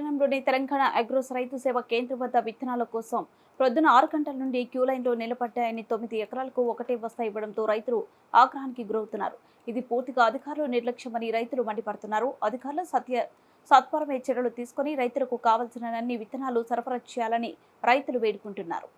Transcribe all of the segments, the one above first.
పట్టణంలోని తెలంగాణ అగ్రోస్ రైతు సేవ కేంద్రం వద్ద విత్తనాల కోసం ప్రొద్దున 6 గంటల నుండి క్యూ లైన్లో నిలబడ్డాయని 9 ఎకరాలకు ఒకటే బస్తా ఇవ్వడంతో రైతులు ఆగ్రహానికి గురవుతున్నారు. ఇది పూర్తిగా అధికారులు నిర్లక్ష్యమని రైతులు మండిపడుతున్నారు. అధికారులు సత్వరమే చర్యలు తీసుకుని రైతులకు కావాల్సిన అన్ని విత్తనాలు సరఫరా చేయాలని రైతులు వేడుకుంటున్నారు.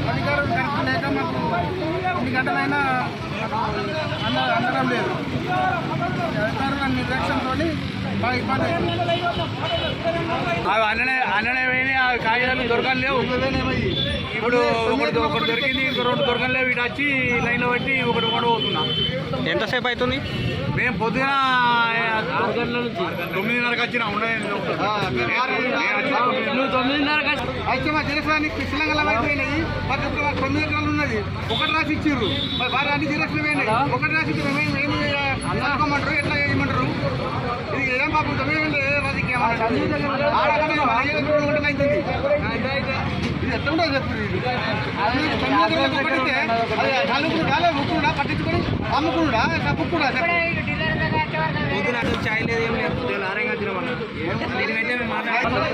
అధికారులు కరెక్ట్ లేక మాకు ఎన్ని గంటలైనా అందడం లేదు. అధికారుల నిర్లక్ష్యంతో బాగా ఇబ్బంది అవుతుంది. అన్ననే కాగితాలు దొరకలేవు. ఇప్పుడు ఒకటి దొరికింది, ఇంకో 2 దొరకలేవు. ఇటు వచ్చి లైన్లో బట్టి ఒకటి పోతున్నాం. ఎంతసేపు అవుతుంది? మేము పొద్దున 9:30కి వచ్చినా ఉండదు. నువ్వు 9:30కి అయితే మా జిరక్స్ కృష్ణంగల అయిపోయినాయి. మాకు ఇప్పుడు మాకు 9 ఎకరాలు ఉన్నది. ఒకటి రాసి ఇచ్చిర్రు. మరి వారు అన్ని జిరక్స్లు పోయినాయి. ఒకటి రాసి ఇచ్చారు. మేము అనుకోమంటారు, ఎట్లా చేయమంటారు? ఇది ఏం పాపం తొమ్మిది రాజకీయం అవుతుంది. ఇది ఎట్లా ఉండదు చెప్తుంది. ముక్కుడా పట్టించుకొని అమ్ముకుడా బుక్కుడా పొద్దున చాయ్ లేదు, ఏం లేదు. పొద్దున ఆరంగా తినమన్నా దీనికైతే మేము మాట్లాడుతున్నాం.